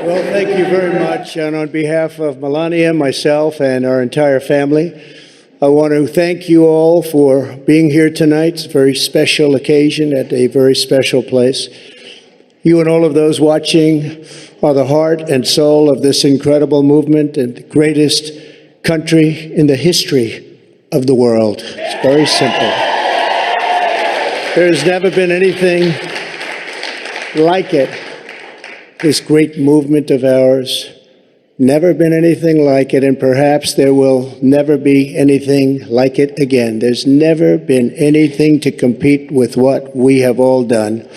Well, thank you very much. And on behalf of Melania, myself, and our entire family, I want to thank you all for being here tonight. It's a very special occasion at a very special place. You and all of those watching are the heart and soul of this incredible movement and the greatest country in the history of the world. It's very simple. There's never been anything like it. This great movement of ours, never been anything like it, and perhaps there will never be anything like it again. There's never been anything to compete with what we have all done.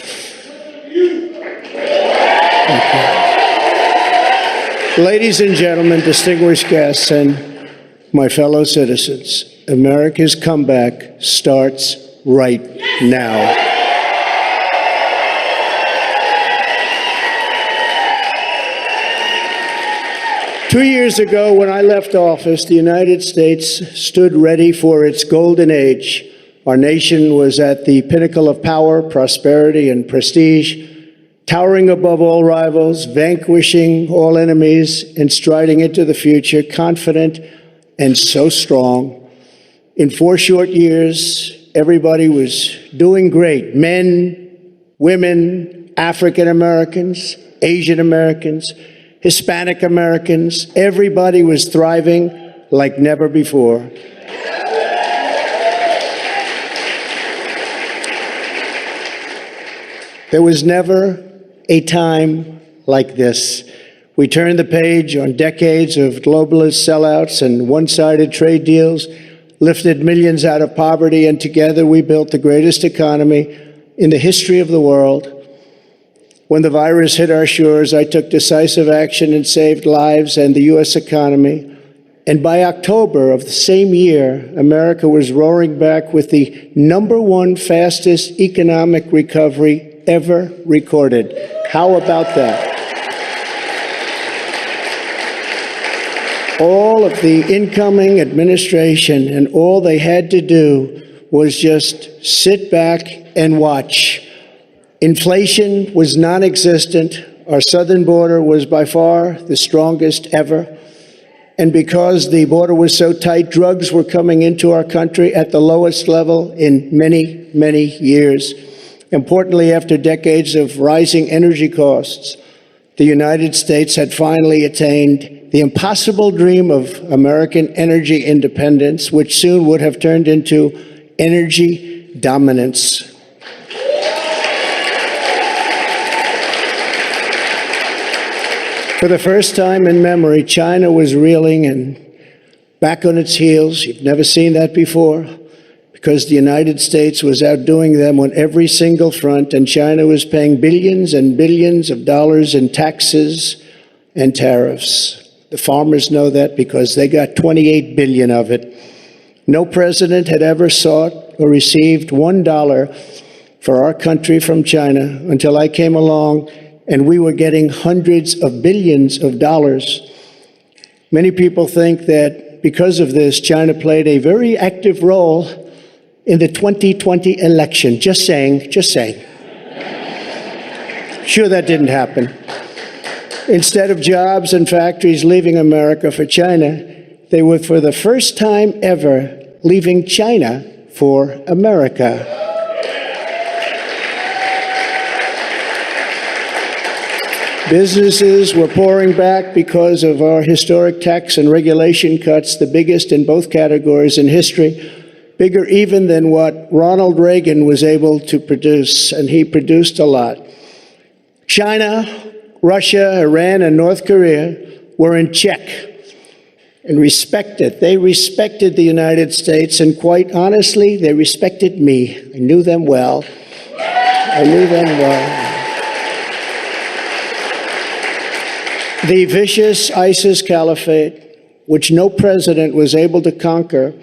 Ladies and gentlemen, distinguished guests, and my fellow citizens, America's comeback starts right now. Two years ago, when I left office, the United States stood ready for its golden age. Our nation was at the pinnacle of power, prosperity, and prestige, towering above all rivals, vanquishing all enemies, and striding into the future, confident and so strong. In 4 short years, everybody was doing great. Men, women, African Americans, Asian Americans, Hispanic Americans, everybody was thriving like never before. There was never a time like this. We turned the page on decades of globalist sellouts and one-sided trade deals, lifted millions out of poverty, and together we built the greatest economy in the history of the world. When the virus hit our shores, I took decisive action and saved lives and the U.S. economy. And by October of the same year, America was roaring back with the #1 fastest economic recovery ever recorded. How about that? All of the incoming administration and all they had to do was just sit back and watch. Inflation was non-existent. Our southern border was by far the strongest ever. And because the border was so tight, drugs were coming into our country at the lowest level in many, many years. Importantly, after decades of rising energy costs, the United States had finally attained the impossible dream of American energy independence, which soon would have turned into energy dominance. For the first time in memory, China was reeling and back on its heels. You've never seen that before, because the United States was outdoing them on every single front, and China was paying billions and billions of dollars in taxes and tariffs. The farmers know that because they got 28 billion of it. No president had ever sought or received $1 for our country from China until I came along, and we were getting hundreds of billions of dollars. Many people think that because of this, China played a very active role in the 2020 election. Just saying, just saying. Sure, that didn't happen. Instead of jobs and factories leaving America for China, they were for the first time ever leaving China for America. Businesses were pouring back because of our historic tax and regulation cuts, the biggest in both categories in history, bigger even than what Ronald Reagan was able to produce, and he produced a lot. China, Russia, Iran, and North Korea were in check and respected. They respected the United States, and quite honestly, they respected me. I knew them well. I knew them well. The vicious ISIS caliphate, which no president was able to conquer,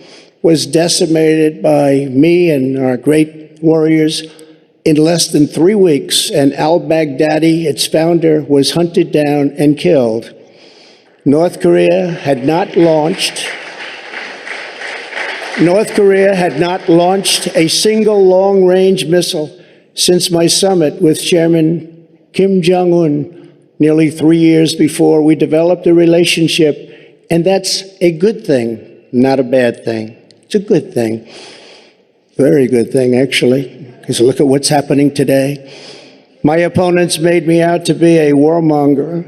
was decimated by me and our great warriors in less than 3 weeks, and al-Baghdadi, its founder, was hunted down and killed. North Korea had not launched a single long-range missile since my summit with Chairman Kim Jong-un nearly 3 years before we developed a relationship, and that's a good thing, not a bad thing. It's a good thing. Very good thing, actually, because look at what's happening today. My opponents made me out to be a warmonger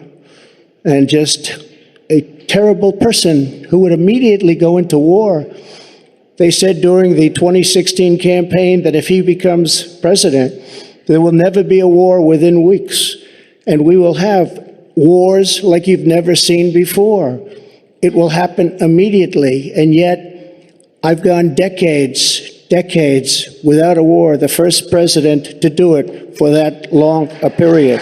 and just a terrible person who would immediately go into war. They said during the 2016 campaign that if he becomes president, there will never be a war within weeks, and we will have wars like you've never seen before. It will happen immediately, and yet I've gone decades without a war, the first president to do it for that long a period.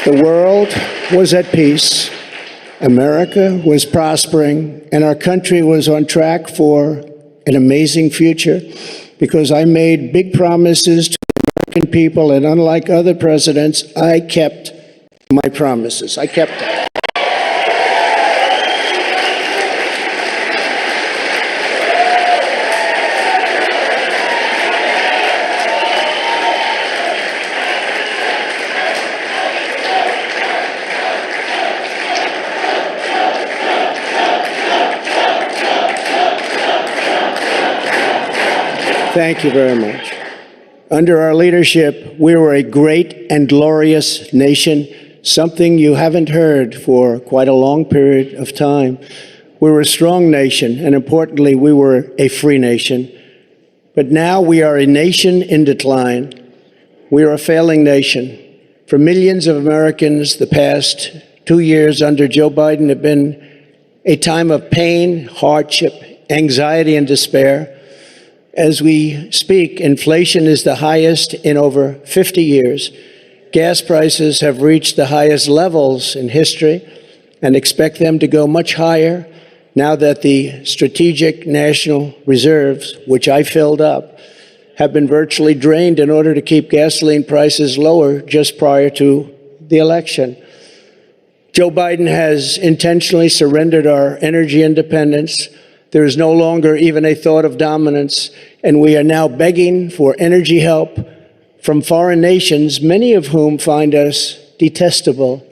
The world was at peace, America was prospering, and our country was on track for an amazing future because I made big promises to the American people, and unlike other presidents, I kept my promises. I kept them. Thank you very much. Under our leadership, we were a great and glorious nation, something you haven't heard for quite a long period of time. We were a strong nation, and importantly, we were a free nation. But now we are a nation in decline. We are a failing nation. For millions of Americans, the past 2 years under Joe Biden have been a time of pain, hardship, anxiety, and despair. As we speak, inflation is the highest in over 50 years. Gas prices have reached the highest levels in history and expect them to go much higher now that the strategic national reserves, which I filled up, have been virtually drained in order to keep gasoline prices lower just prior to the election. Joe Biden has intentionally surrendered our energy independence. There is no longer even a thought of dominance, and we are now begging for energy help from foreign nations, many of whom find us detestable.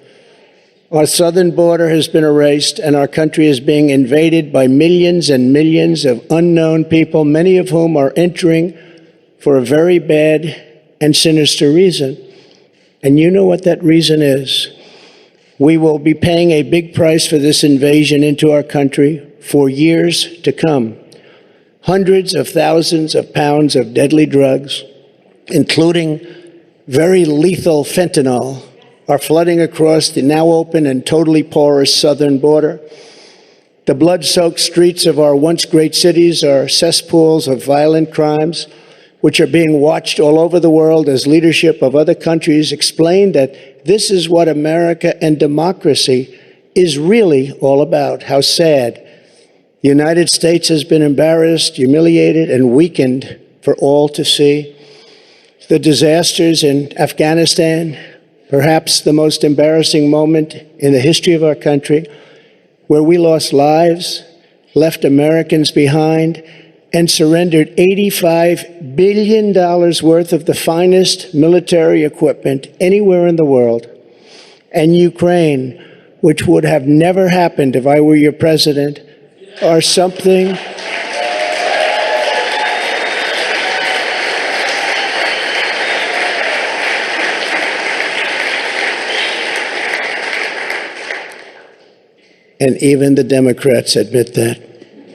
Our southern border has been erased, and our country is being invaded by millions and millions of unknown people, many of whom are entering for a very bad and sinister reason. And you know what that reason is. We will be paying a big price for this invasion into our country for years to come. Hundreds of thousands of pounds of deadly drugs, including very lethal fentanyl, are flooding across the now open and totally porous southern border. The blood-soaked streets of our once great cities are cesspools of violent crimes, which are being watched all over the world as leadership of other countries explain that this is what America and democracy is really all about. How sad. The United States has been embarrassed, humiliated, and weakened for all to see. The disasters in Afghanistan, perhaps the most embarrassing moment in the history of our country, where we lost lives, left Americans behind, and surrendered $85 billion worth of the finest military equipment anywhere in the world. And Ukraine, which would have never happened if I were your president, are something and even the Democrats admit that.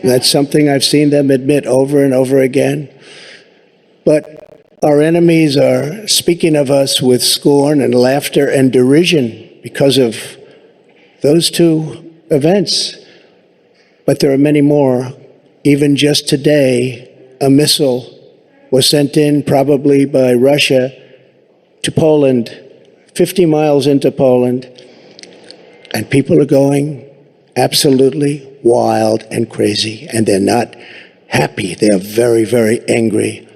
That's something I've seen them admit over and over again. But our enemies are speaking of us with scorn and laughter and derision because of those two events. But there are many more. Even just today, a missile was sent in, probably by Russia, to Poland, 50 miles into Poland, and people are going absolutely wild and crazy, and they're not happy. They're very, very angry.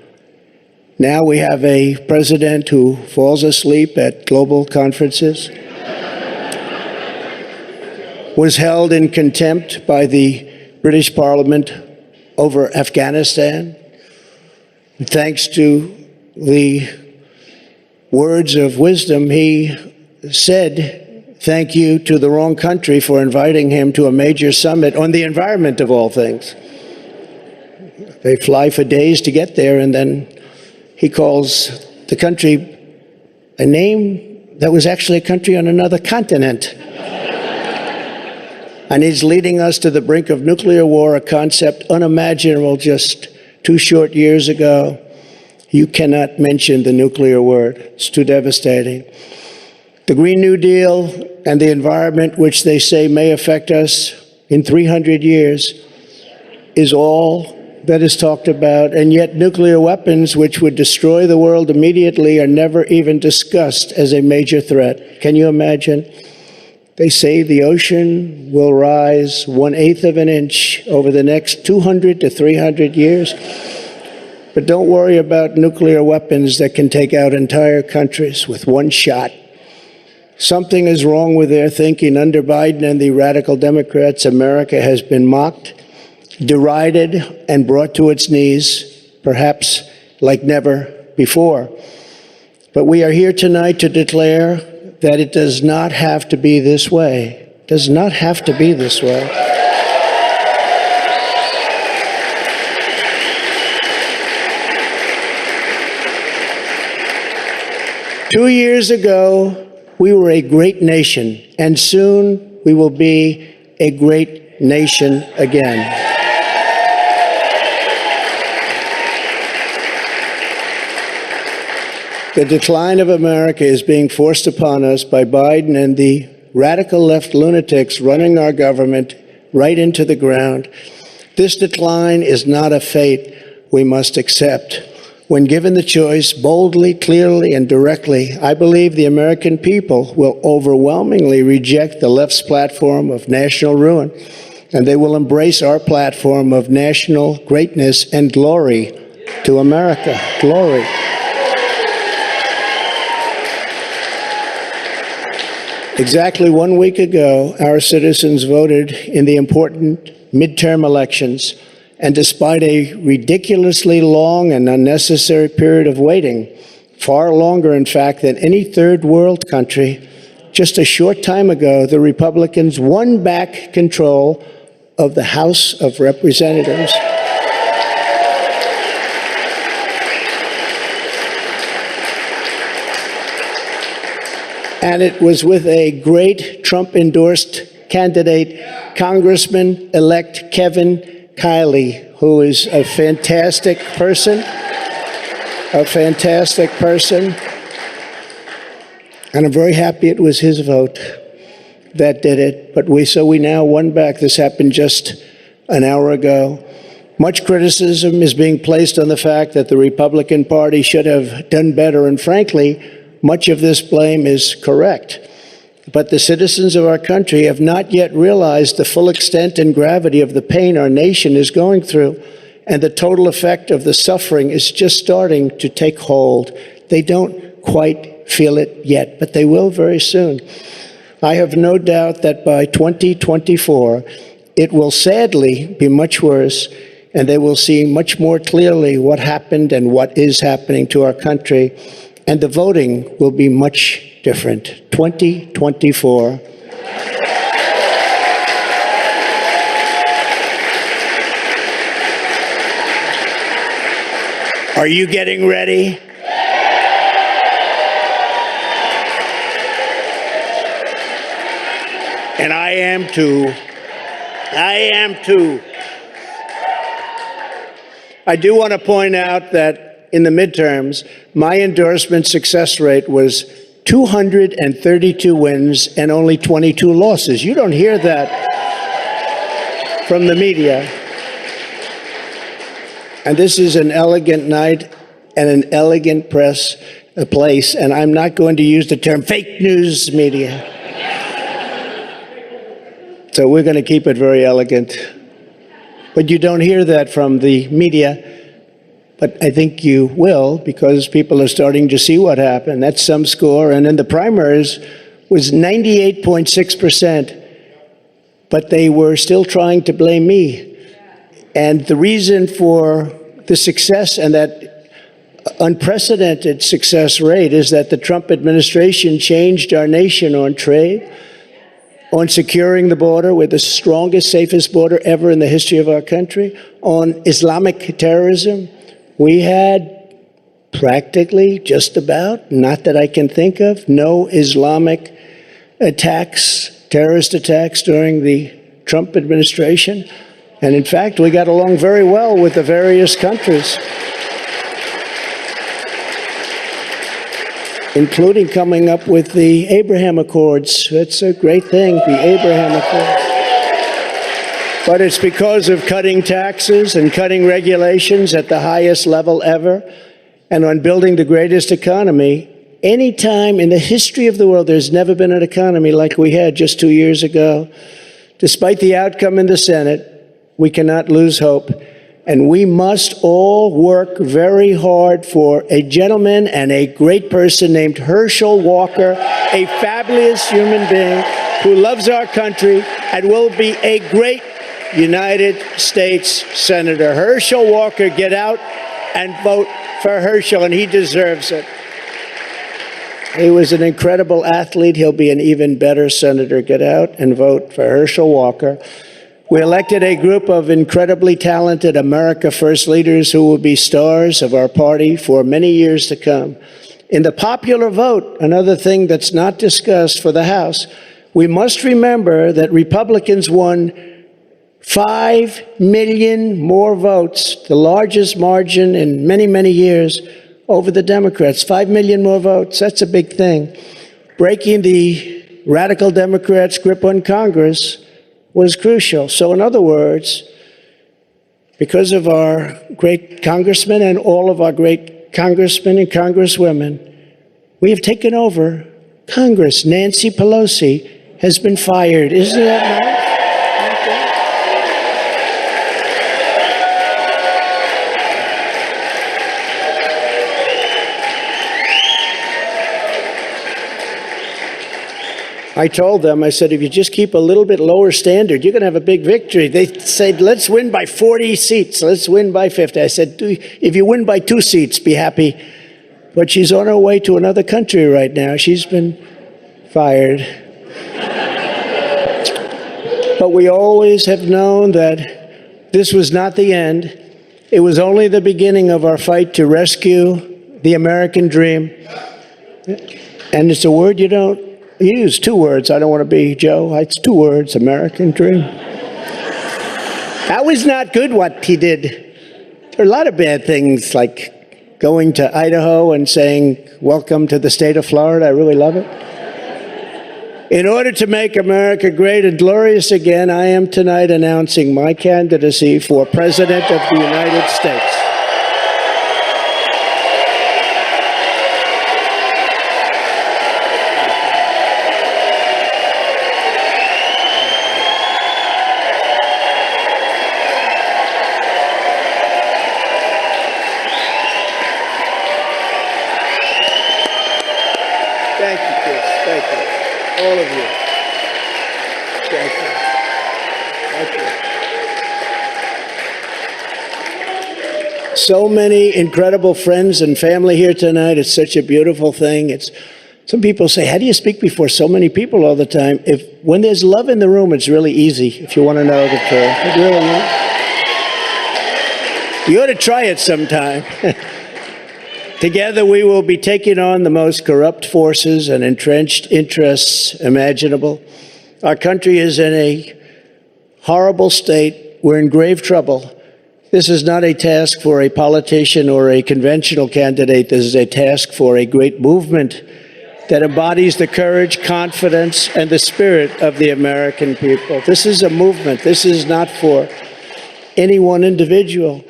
Now we have a president who falls asleep at global conferences, was held in contempt by the British Parliament over Afghanistan, Thanks to the words of wisdom, he said thank you to the wrong country for inviting him to a major summit on the environment of all things. They fly for days to get there, and then he calls the country a name that was actually a country on another continent. And he's leading us to the brink of nuclear war, a concept unimaginable just 2 short years ago. You cannot mention the nuclear word. It's too devastating. The Green New Deal and the environment, which they say may affect us in 300 years, is all that is talked about, and yet nuclear weapons, which would destroy the world immediately, are never even discussed as a major threat. Can you imagine? They say the ocean will rise 1/8 of an inch over the next 200 to 300 years. But don't worry about nuclear weapons that can take out entire countries with one shot. Something is wrong with their thinking. Under Biden and the radical Democrats, America has been mocked, derided, and brought to its knees, perhaps like never before. But we are here tonight to declare that it does not have to be this way. It does not have to be this way. Two years ago, we were a great nation, and soon we will be a great nation again. The decline of America is being forced upon us by Biden and the radical left lunatics running our government right into the ground. This decline is not a fate we must accept. When given the choice, boldly, clearly, and directly, I believe the American people will overwhelmingly reject the left's platform of national ruin, and they will embrace our platform of national greatness and glory to America. Glory. Exactly 1 week ago, our citizens voted in the important midterm elections, and despite a ridiculously long and unnecessary period of waiting, far longer, in fact, than any third world country, just a short time ago, the Republicans won back control of the House of Representatives. And it was with a great Trump-endorsed candidate, Congressman-elect Kevin Kiley, who is a fantastic person, And I'm very happy it was his vote that did it. But we now won back. This happened just an hour ago. Much criticism is being placed on the fact that the Republican Party should have done better, and frankly, much of this blame is correct. But the citizens of our country have not yet realized the full extent and gravity of the pain our nation is going through, and the total effect of the suffering is just starting to take hold. They don't quite feel it yet, but they will very soon. I have no doubt that by 2024, it will sadly be much worse, and they will see much more clearly what happened and what is happening to our country. And the voting will be much different. 2024. Are you getting ready? And I am too. I am too. I do want to point out that in the midterms, my endorsement success rate was 232 wins and only 22 losses. You don't hear that from the media. And this is an elegant night and an elegant place, and I'm not going to use the term fake news media. So we're going to keep it very elegant. But you don't hear that from the media. But I think you will, because people are starting to see what happened. That's some score. And in the primaries was 98.6%. But they were still trying to blame me. And the reason for the success and that unprecedented success rate is that the Trump administration changed our nation on trade, on securing the border with the strongest, safest border ever in the history of our country, on Islamic terrorism. We had practically, just about, not that I can think of, no Islamic attacks, terrorist attacks during the Trump administration. And in fact, we got along very well with the various countries, including coming up with the Abraham Accords. That's a great thing, the Abraham Accords. But it's because of cutting taxes and cutting regulations at the highest level ever, and on building the greatest economy. Any time in the history of the world, there's never been an economy like we had just 2 years ago. Despite the outcome in the Senate, we cannot lose hope. And we must all work very hard for a gentleman and a great person named Herschel Walker, a fabulous human being who loves our country and will be a great United States Senator. Herschel Walker, get out and vote for Herschel, and he deserves it. He was an incredible athlete. He'll be an even better senator. Get out and vote for Herschel Walker. We elected a group of incredibly talented America First leaders who will be stars of our party for many years to come. In the popular vote, another thing that's not discussed for the House, we must remember that Republicans won 5 million more votes, the largest margin in many, many years, over the Democrats. 5 million more votes, that's a big thing. Breaking the radical Democrats' grip on Congress was crucial. So in other words, because of our great congressmen and all of our great congressmen and congresswomen, we have taken over Congress. Nancy Pelosi has been fired. Isn't that nice? I told them, I said, if you just keep a little bit lower standard, you're going to have a big victory. They said, let's win by 40 seats. Let's win by 50. I said, if you win by 2 seats, be happy. But she's on her way to another country right now. She's been fired. But we always have known that this was not the end. It was only the beginning of our fight to rescue the American dream. And it's a word you don't use, 2 words. I don't want to be Joe. It's 2 words, American dream. That was not good what he did. There are a lot of bad things, like going to Idaho and saying, welcome to the state of Florida. I really love it. In order to make America great and glorious again, I am tonight announcing my candidacy for President of the United States. Thank you, kids. Thank you. All of you. Thank you. Thank you. So many incredible friends and family here tonight. It's such a beautiful thing. Some people say, how do you speak before so many people all the time? When there's love in the room, it's really easy, if you want to know the truth. It really is. You ought to try it sometime. Together, we will be taking on the most corrupt forces and entrenched interests imaginable. Our country is in a horrible state. We're in grave trouble. This is not a task for a politician or a conventional candidate. This is a task for a great movement that embodies the courage, confidence, and the spirit of the American people. This is a movement. This is not for any one individual.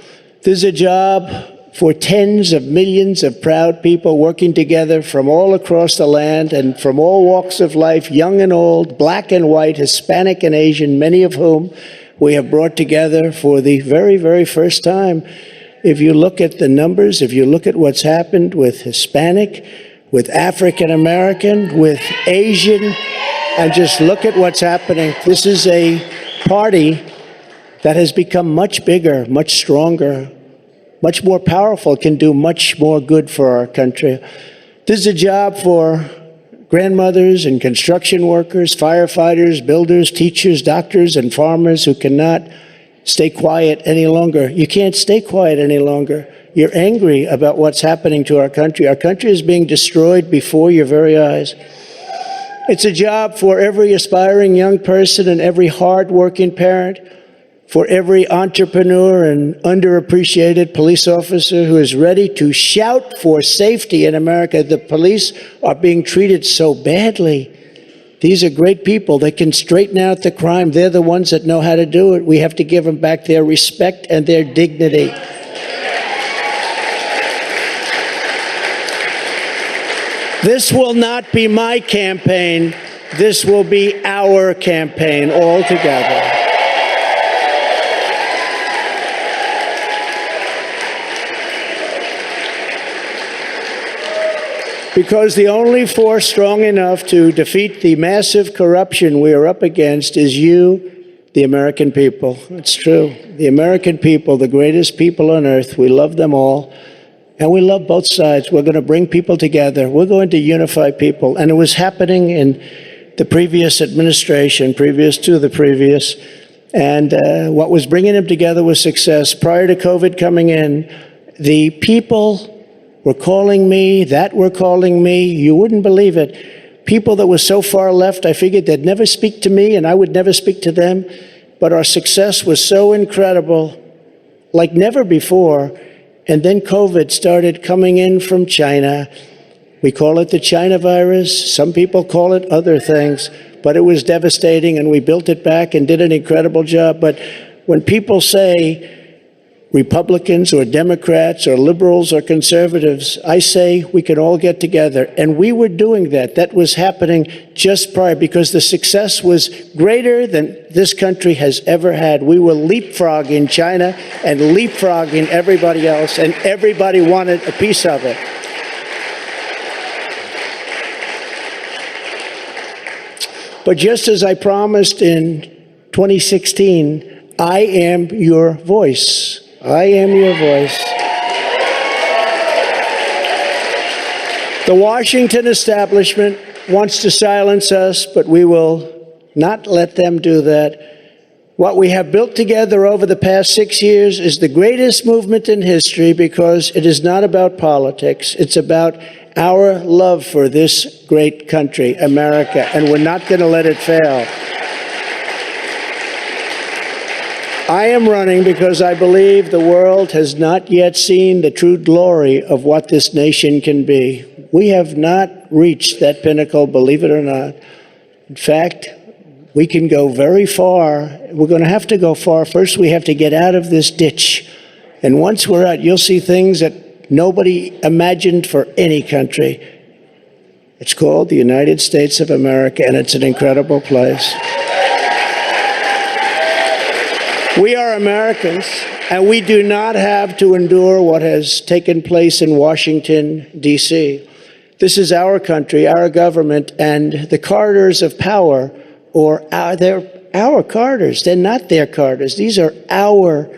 This is a job for tens of millions of proud people working together from all across the land and from all walks of life, young and old, black and white, Hispanic and Asian, many of whom we have brought together for the very, very first time. If you look at the numbers, if you look at what's happened with Hispanic, with African American, with Asian, and just look at what's happening. This is a party that has become much bigger, much stronger, much more powerful, can do much more good for our country. This is a job for grandmothers and construction workers, firefighters, builders, teachers, doctors, and farmers who cannot stay quiet any longer. You can't stay quiet any longer. You're angry about what's happening to our country. Our country is being destroyed before your very eyes. It's a job for every aspiring young person and every hard-working parent, for every entrepreneur and underappreciated police officer who is ready to shout for safety in America. The police are being treated so badly. These are great people. They can straighten out the crime. They're the ones that know how to do it. We have to give them back their respect and their dignity. This will not be my campaign. This will be our campaign all together. Because the only force strong enough to defeat the massive corruption we are up against is you, the American people. It's true. The American people, the greatest people on earth, we love them all. And we love both sides. We're going to bring people together. We're going to unify people. And it was happening in the previous administration, previous to the previous. And what was bringing them together was success. Prior to COVID coming in, the people were calling me, were calling me. You wouldn't believe it. People that were so far left, I figured they'd never speak to me and I would never speak to them. But our success was so incredible, like never before. And then COVID started coming in from China. We call it the China virus. Some people call it other things. But it was devastating, and we built it back and did an incredible job. But when people say Republicans or Democrats or liberals or conservatives, I say we can all get together. And we were doing that. That was happening just prior, because the success was greater than this country has ever had. We were leapfrogging China and leapfrogging everybody else, and everybody wanted a piece of it. But just as I promised in 2016, I am your voice. I am your voice. The Washington establishment wants to silence us, but we will not let them do that. What we have built together over the past 6 years is the greatest movement in history, because it is not about politics. It's about our love for this great country, America, and we're not going to let it fail. I am running because I believe the world has not yet seen the true glory of what this nation can be. We have not reached that pinnacle, believe it or not. In fact, we can go very far. We're going to have to go far. First, we have to get out of this ditch. And once we're out, you'll see things that nobody imagined for any country. It's called the United States of America, and it's an incredible place. We are Americans, and we do not have to endure what has taken place in Washington, D.C. This is our country, our government, and the corridors of power, they're our corridors. They're not their corridors. These are our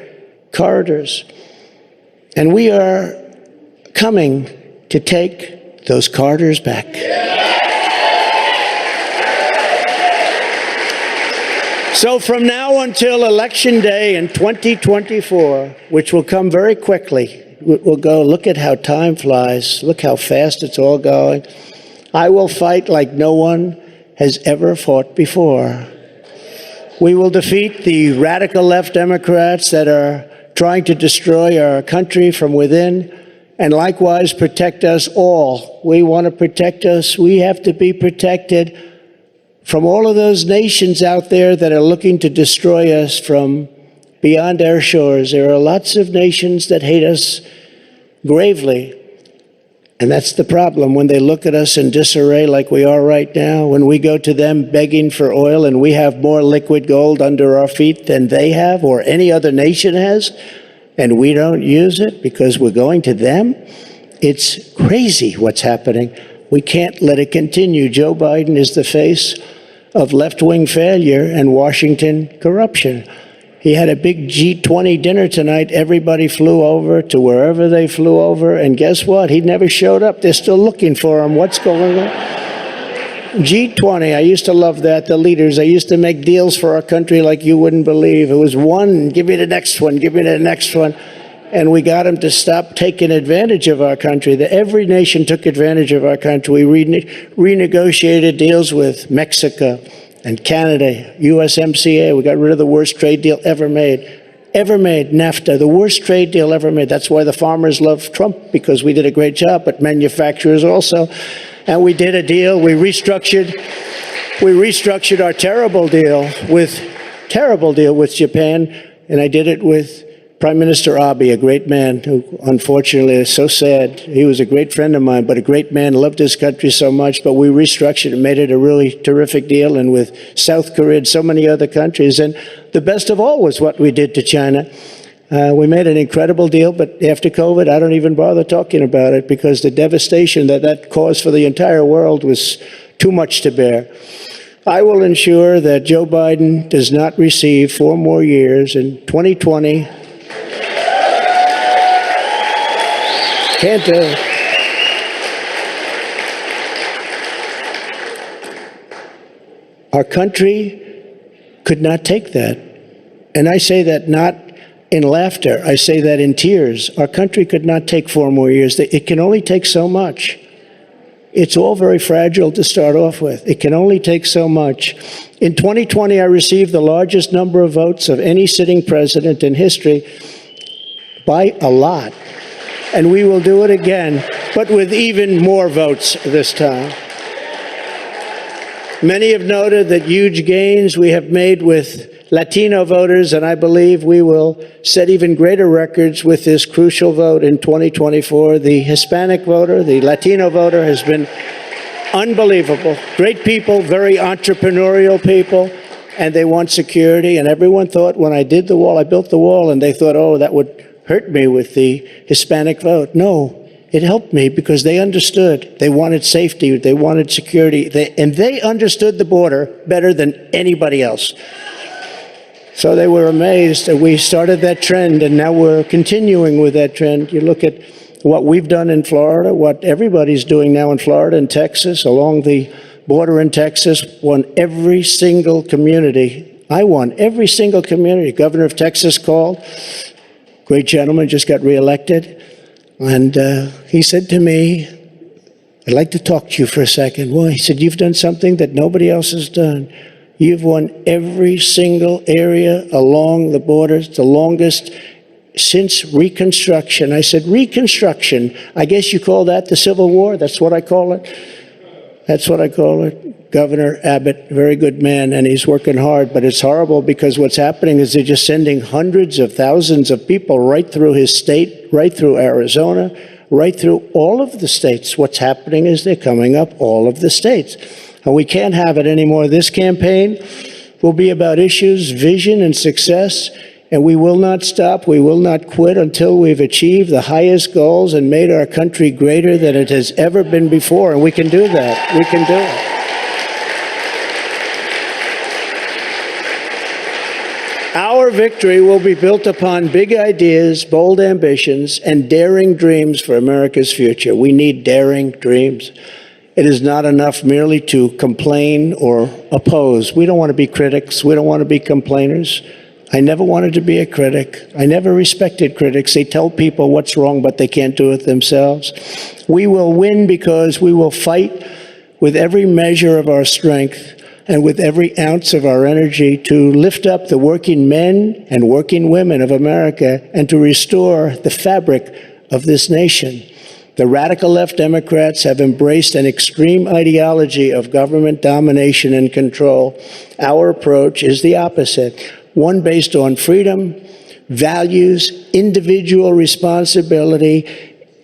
corridors. And we are coming to take those corridors back. So from now until Election Day in 2024, which will come very quickly, we'll go, look at how time flies, look how fast it's all going. I will fight like no one has ever fought before. We will defeat the radical left Democrats that are trying to destroy our country from within, and likewise protect us all. We want to protect us. We have to be protected from all of those nations out there that are looking to destroy us from beyond our shores. There are lots of nations that hate us gravely. And that's the problem. When they look at us in disarray like we are right now, when we go to them begging for oil and we have more liquid gold under our feet than they have or any other nation has, and we don't use it because we're going to them, it's crazy what's happening. We can't let it continue. Joe Biden is the face of left-wing failure and Washington corruption. He had a big G20 dinner tonight. Everybody flew over to wherever they flew over, and guess what? He never showed up. They're still looking for him. What's going on? G20, I used to love that, the leaders. They used to make deals for our country like you wouldn't believe. It was one, give me the next one, give me the next one. And we got them to stop taking advantage of our country. Every nation took advantage of our country. We renegotiated deals with Mexico and Canada, USMCA. We got rid of the worst trade deal ever made. NAFTA, the worst trade deal ever made. That's why the farmers love Trump, because we did a great job, but manufacturers also. And we did a deal, we restructured our terrible deal with Japan, and I did it with Prime Minister Abe, a great man who unfortunately is so sad. He was a great friend of mine, but a great man, loved his country so much, but we restructured and made it a really terrific deal, and with South Korea and so many other countries. And the best of all was what we did to China. We made an incredible deal, but after COVID, I don't even bother talking about it, because the devastation that caused for the entire world was too much to bear. I will ensure that Joe Biden does not receive 4 more years in 2020. Can't do it. Our country could not take that. And I say that not in laughter. I say that in tears. Our country could not take 4 more years. It can only take so much. It's all very fragile to start off with. It can only take so much. In 2020, I received the largest number of votes of any sitting president in history by a lot. And we will do it again, but with even more votes this time. Many have noted that huge gains we have made with Latino voters, and I believe we will set even greater records with this crucial vote in 2024. The Hispanic voter, the Latino voter, has been unbelievable. Great people, very entrepreneurial people, and they want security. And everyone thought when I did the wall, I built the wall, and they thought, oh, that would hurt me with the Hispanic vote. No, it helped me, because they understood. They wanted safety. They wanted security. And they understood the border better than anybody else. So they were amazed that we started that trend, and now we're continuing with that trend. You look at what we've done in Florida, what everybody's doing now in Florida and Texas, along the border in Texas, won every single community. I won every single community. Governor of Texas called. Great gentleman, just got reelected. And he said to me, I'd like to talk to you for a second. Well, he said, you've done something that nobody else has done. You've won every single area along the borders, the longest since Reconstruction. I said, Reconstruction, I guess you call that the Civil War? That's what I call it? That's what I call it. Governor Abbott, very good man, and he's working hard, but it's horrible, because what's happening is they're just sending hundreds of thousands of people right through his state, right through Arizona, right through all of the states. What's happening is they're coming up all of the states. And we can't have it anymore. This campaign will be about issues, vision, and success, and we will not stop. We will not quit until we've achieved the highest goals and made our country greater than it has ever been before. And we can do that. We can do it. Our victory will be built upon big ideas, bold ambitions, and daring dreams for America's future. We need daring dreams. It is not enough merely to complain or oppose. We don't want to be critics. We don't want to be complainers. I never wanted to be a critic. I never respected critics. They tell people what's wrong, but they can't do it themselves. We will win because we will fight with every measure of our strength and with every ounce of our energy to lift up the working men and working women of America and to restore the fabric of this nation. The radical left Democrats have embraced an extreme ideology of government domination and control. Our approach is the opposite, one based on freedom, values, individual responsibility,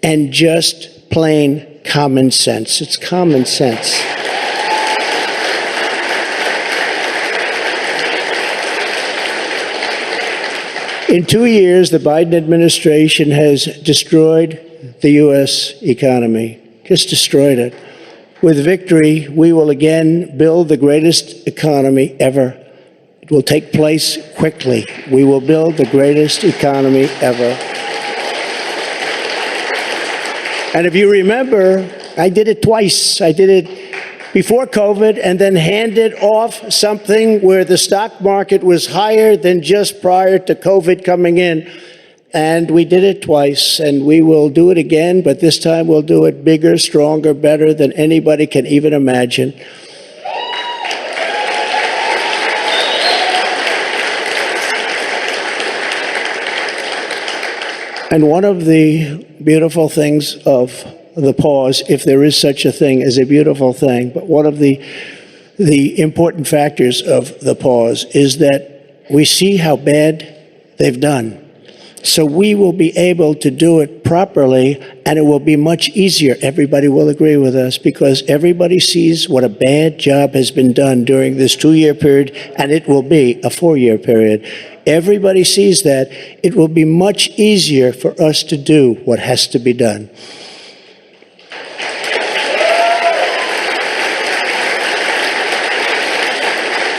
and just plain common sense. It's common sense. In 2 years, the Biden administration has destroyed the U.S. economy, just destroyed it. With victory, we will again build the greatest economy ever. It will take place quickly. We will build the greatest economy ever. And if you remember, I did it twice. I did it before COVID and then handed off something where the stock market was higher than just prior to COVID coming in. And we did it twice, and we will do it again, but this time we'll do it bigger, stronger, better than anybody can even imagine. And one of the beautiful things of the pause, if there is such a thing as a beautiful thing, but one of the important factors of the pause is that we see how bad they've done. So we will be able to do it properly, and it will be much easier. Everybody will agree with us because everybody sees what a bad job has been done during this 2-year period, and it will be a 4-year period. Everybody sees that. It will be much easier for us to do what has to be done.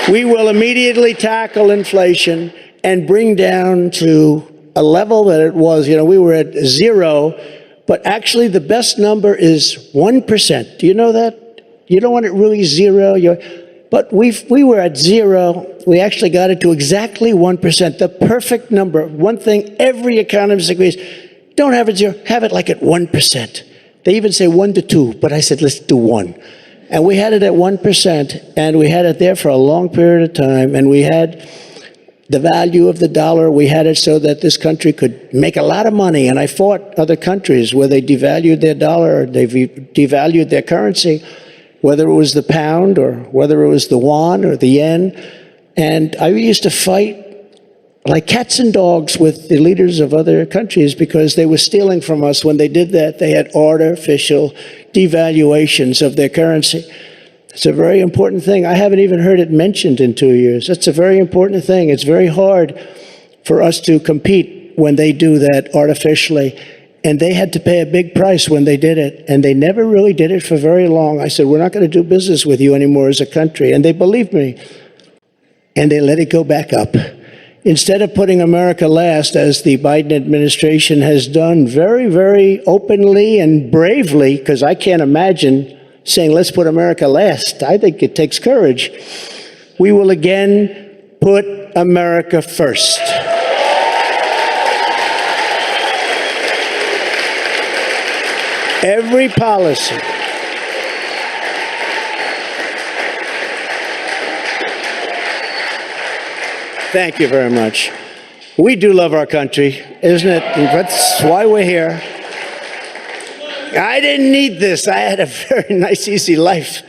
We will immediately tackle inflation and bring down to a level that it was, we were at 0, but actually the best number is 1%. Do you know that? You don't want it really 0. But we were at 0. We actually got it to exactly 1%, the perfect number. One thing every economist agrees, don't have it 0, have it like at 1%. They even say 1 to 2, but I said, let's do 1. And we had it at 1%, and we had it there for a long period of time, and we had the value of the dollar. We had it so that this country could make a lot of money. And I fought other countries where they devalued their dollar, or they devalued their currency, whether it was the pound or whether it was the yuan or the yen. And I used to fight like cats and dogs with the leaders of other countries because they were stealing from us. When they did that, they had artificial devaluations of their currency. It's a very important thing. I haven't even heard it mentioned in 2 years. That's a very important thing. It's very hard for us to compete when they do that artificially. And they had to pay a big price when they did it. And they never really did it for very long. I said, we're not going to do business with you anymore as a country. And they believed me. And they let it go back up. Instead of putting America last, as the Biden administration has done very, very openly and bravely, because I can't imagine saying, let's put America last. I think it takes courage. We will again put America first. Every policy. Thank you very much. We do love our country, isn't it? That's why we're here. I didn't need this. I had a very nice, easy life.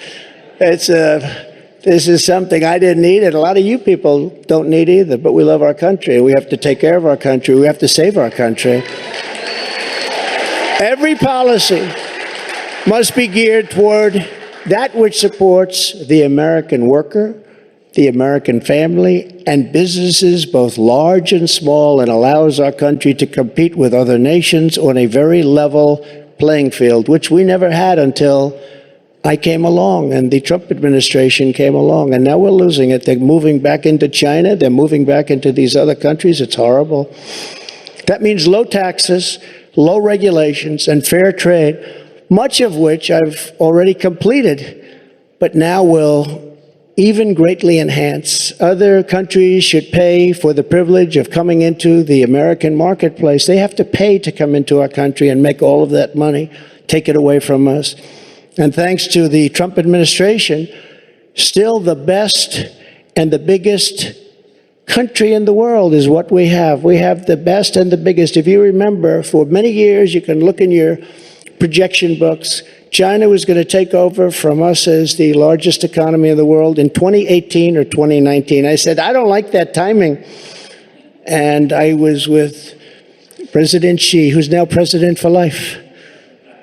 This is something I didn't need, and a lot of you people don't need either, but we love our country. We have to take care of our country. We have to save our country. Every policy must be geared toward that which supports the American worker, the American family, and businesses, both large and small, and allows our country to compete with other nations on a very level playing field, which we never had until I came along and the Trump administration came along. And now we're losing it. They're moving back into China. They're moving back into these other countries. It's horrible. That means low taxes, low regulations, and fair trade, much of which I've already completed, but now will even greatly enhance. Other countries should pay for the privilege of coming into the American marketplace. They have to pay to come into our country and make all of that money, take it away from us. And thanks to the Trump administration, still the best and the biggest country in the world is what we have. We have the best and the biggest. If you remember, for many years, you can look in your projection books, China was going to take over from us as the largest economy in the world in 2018 or 2019. I said, I don't like that timing. And I was with President Xi, who's now president for life.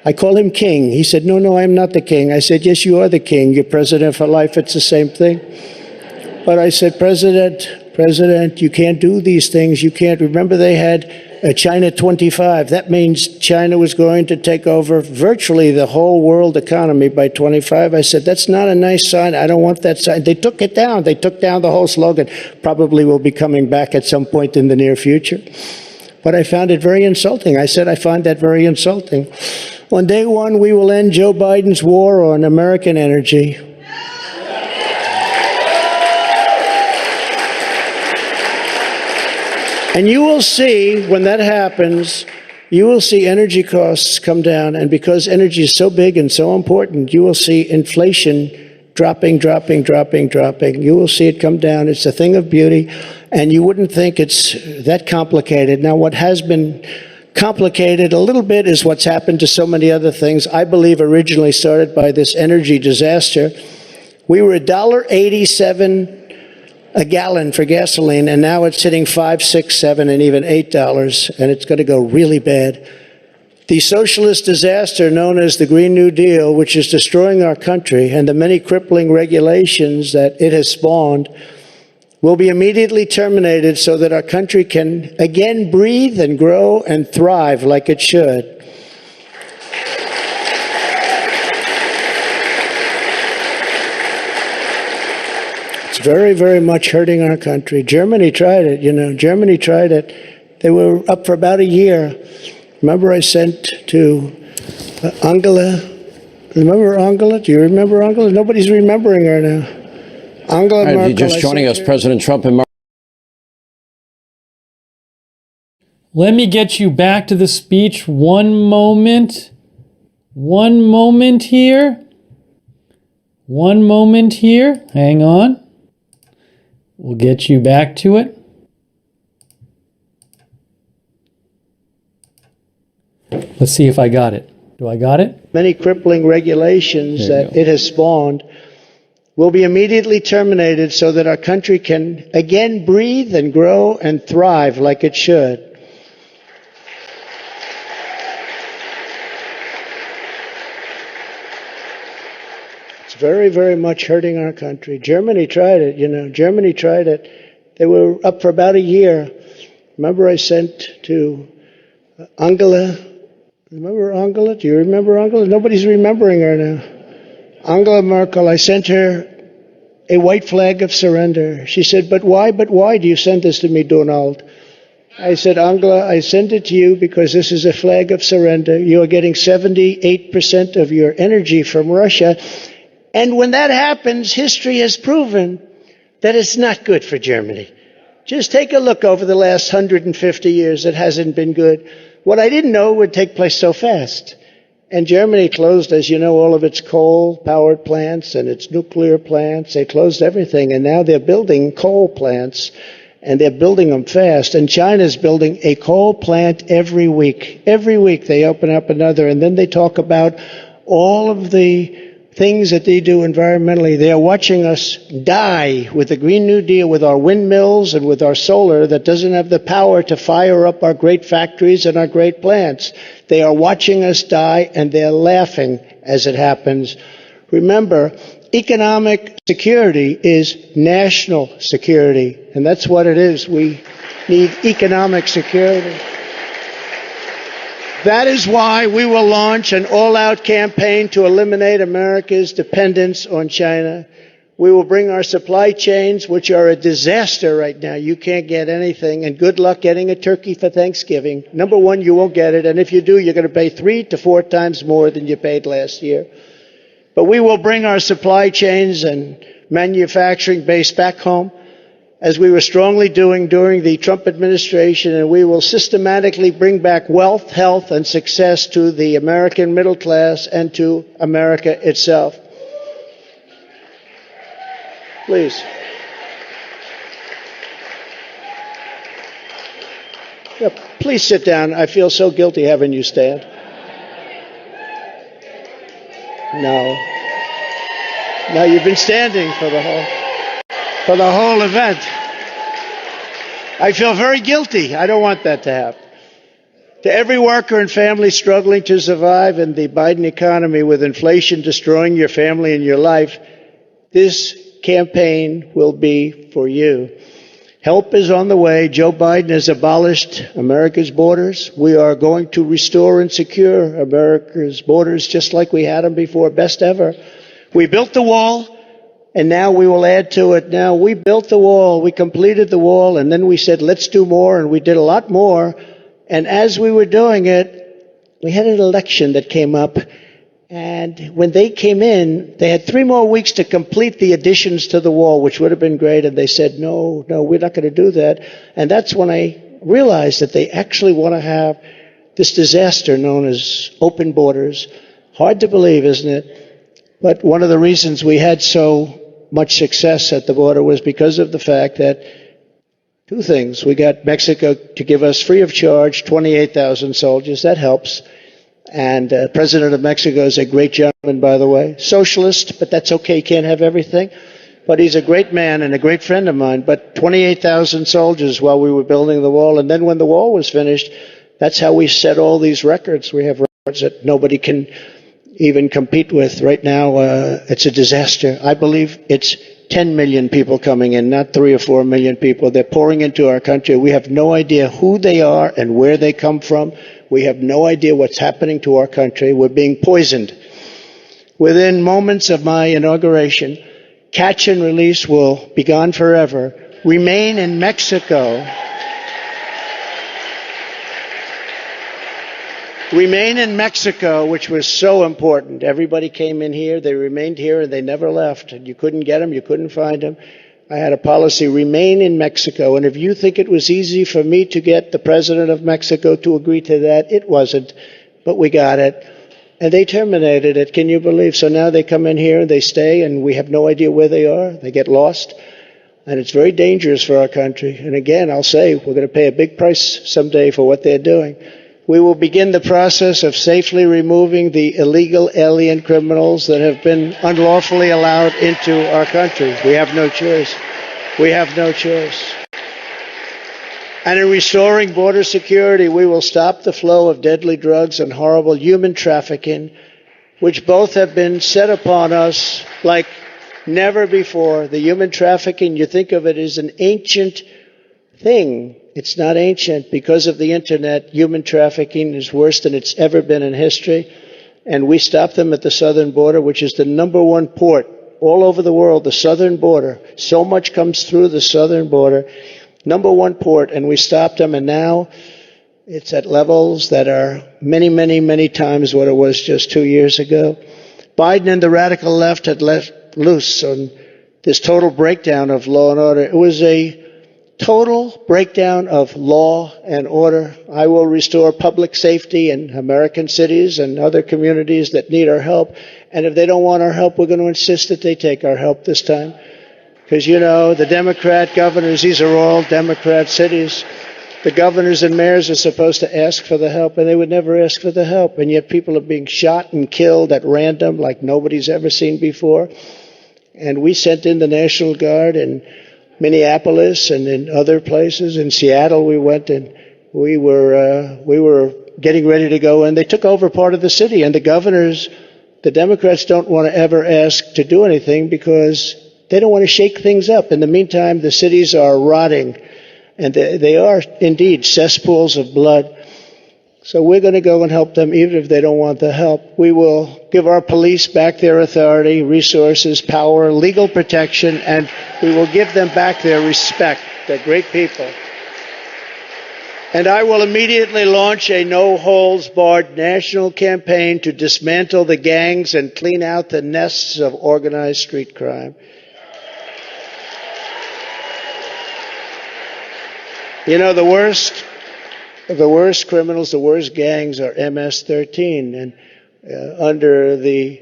I call him king. He said, no, I'm not the king. I said, yes, you are the king. You're president for life. It's the same thing. But I said, President, you can't do these things. You can't. Remember, they had China 25. That means China was going to take over virtually the whole world economy by 25. I said, that's not a nice sign. I don't want that sign. They took it down. They took down the whole slogan. Probably will be coming back at some point in the near future. But I found it very insulting. I said, I find that very insulting. On day one, we will end Joe Biden's war on American energy. And you will see, when that happens, you will see energy costs come down. And because energy is so big and so important, you will see inflation dropping. You will see it come down. It's a thing of beauty. And you wouldn't think it's that complicated. Now, what has been complicated a little bit is what's happened to so many other things. I believe originally started by this energy disaster. We were $1.87 a gallon for gasoline, and now it's hitting $5, $6, $7, and even $8, and it's going to go really bad. The socialist disaster known as the Green New Deal, which is destroying our country, and the many crippling regulations that it has spawned, will be immediately terminated so that our country can again breathe and grow and thrive like it should. Very, very much hurting our country. Germany tried it, Germany tried it. They were up for about a year. Remember I sent to Angela. Remember Angela? Do you remember Angela? Nobody's remembering her now. Angela Merkel. Just joining us, President Trump and Let me get you back to the speech. One moment here. Hang on. We'll get you back to it. Let's see if I got it. Do I got it? Many crippling regulations that it has spawned will be immediately terminated so that our country can again breathe and grow and thrive like it should. Very, very much hurting our country. Germany tried it, Germany tried it. They were up for about a year. Remember I sent to Angela. Remember Angela? Do you remember Angela? Nobody's remembering her now. Angela Merkel, I sent her a white flag of surrender. She said, but why do you send this to me, Donald? I said, Angela, I send it to you because this is a flag of surrender. You are getting 78% of your energy from Russia. And when that happens, history has proven that it's not good for Germany. Just take a look over the last 150 years. It hasn't been good. What I didn't know would take place so fast. And Germany closed, as you know, all of its coal-powered plants and its nuclear plants. They closed everything, and now they're building coal plants, and they're building them fast. And China's building a coal plant every week. Every week they open up another, and then they talk about all of the things that they do environmentally. They are watching us die with the Green New Deal, with our windmills and with our solar that doesn't have the power to fire up our great factories and our great plants. They are watching us die, and they're laughing as it happens. Remember, economic security is national security, and that's what it is. We need economic security. That is why we will launch an all-out campaign to eliminate America's dependence on China. We will bring our supply chains, which are a disaster right now. You can't get anything, and good luck getting a turkey for Thanksgiving. Number one, you won't get it, and if you do, you're going to pay 3 to 4 times more than you paid last year. But we will bring our supply chains and manufacturing base back home, as we were strongly doing during the Trump administration, and we will systematically bring back wealth, health, and success to the American middle class and to America itself. Please. Yeah, please sit down. I feel so guilty having you stand. No, you've been standing for the whole event. I feel very guilty. I don't want that to happen. To every worker and family struggling to survive in the Biden economy with inflation destroying your family and your life, this campaign will be for you. Help is on the way. Joe Biden has abolished America's borders. We are going to restore and secure America's borders just like we had them before, best ever. We built the wall, and now we will add to it. Now, we built the wall, we completed the wall, and then we said, let's do more, and we did a lot more. And as we were doing it, we had an election that came up. And when they came in, they had 3 more weeks to complete the additions to the wall, which would have been great. And they said, no, we're not going to do that. And that's when I realized that they actually want to have this disaster known as open borders. Hard to believe, isn't it? But one of the reasons we had so much success at the border was because of the fact that 2 things. We got Mexico to give us free of charge 28,000 soldiers. That helps. And President of Mexico is a great gentleman, by the way. Socialist, but that's okay. He can't have everything. But he's a great man and a great friend of mine. But 28,000 soldiers while we were building the wall. And then when the wall was finished, that's how we set all these records. We have records that nobody can even compete with. Right now, it's a disaster. I believe it's 10 million people coming in, not 3 or 4 million people. They're pouring into our country. We have no idea who they are and where they come from. We have no idea what's happening to our country. We're being poisoned. Within moments of my inauguration, catch and release will be gone forever. Remain in Mexico. Remain in Mexico, which was so important. Everybody came in here, they remained here, and they never left. And you couldn't get them, you couldn't find them. I had a policy, remain in Mexico. And if you think it was easy for me to get the president of Mexico to agree to that, it wasn't. But we got it. And they terminated it, can you believe? So now they come in here, they stay, and we have no idea where they are. They get lost. And it's very dangerous for our country. And again, I'll say, we're going to pay a big price someday for what they're doing. We will begin the process of safely removing the illegal alien criminals that have been unlawfully allowed into our country. We have no choice. We have no choice. And in restoring border security, we will stop the flow of deadly drugs and horrible human trafficking, which both have been set upon us like never before. The human trafficking, you think of it as an ancient thing. It's not ancient. Because of the internet, human trafficking is worse than it's ever been in history. And we stop them at the southern border, which is the #1 port all over the world, the southern border. So much comes through the southern border. #1 port, and we stopped them, and now it's at levels that are many, many, many times what it was just 2 years ago. Biden and the radical left had let loose on this total breakdown of law and order. It was a total breakdown of law and order. I will restore public safety in American cities and other communities that need our help. And if they don't want our help, we're going to insist that they take our help this time. Because, you know, the Democrat governors, these are all Democrat cities. The governors and mayors are supposed to ask for the help, and they would never ask for the help. And yet people are being shot and killed at random like nobody's ever seen before. And we sent in the National Guard and Minneapolis and in other places. In Seattle, we went and we were getting ready to go, and they took over part of the city. And the governors, the Democrats don't want to ever ask to do anything because they don't want to shake things up. In the meantime, the cities are rotting, and they are indeed cesspools of blood. So we're going to go and help them even if they don't want the help. We will give our police back their authority, resources, power, legal protection, and we will give them back their respect. They're great people. And I will immediately launch a no-holds-barred national campaign to dismantle the gangs and clean out the nests of organized street crime. You know, the worst criminals, the worst gangs are MS-13. And under the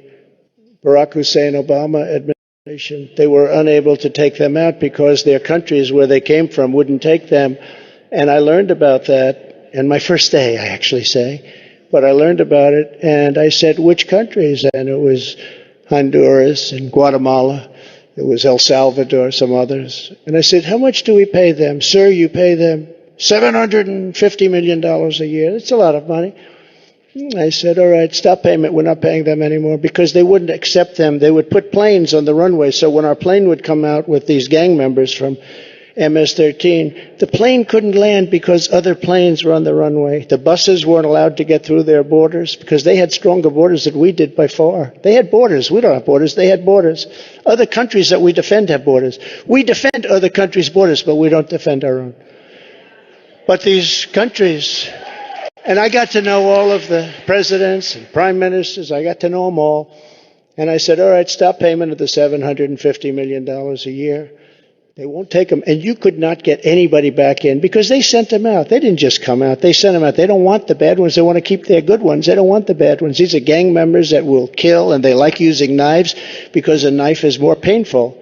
Barack Hussein Obama administration, they were unable to take them out because their countries where they came from wouldn't take them. And I learned about that in my first day, I actually say. But I learned about it, and I said, which countries? And it was Honduras and Guatemala. It was El Salvador, some others. And I said, how much do we pay them? Sir, you pay them $750 million a year. That's a lot of money. I said, all right, stop payment. We're not paying them anymore because they wouldn't accept them. They would put planes on the runway. So when our plane would come out with these gang members from MS-13. The plane couldn't land because other planes were on the runway. The buses weren't allowed to get through their borders because they had stronger borders than we did by far. They had borders. We don't have borders. They had borders. Other countries that we defend have borders. We defend other countries' borders, but we don't defend our own. But these countries, and I got to know all of the presidents and prime ministers. I got to know them all. And I said, all right, stop payment of the $750 million a year. They won't take them. And you could not get anybody back in because they sent them out. They didn't just come out. They sent them out. They don't want the bad ones. They want to keep their good ones. They don't want the bad ones. These are gang members that will kill, and they like using knives because a knife is more painful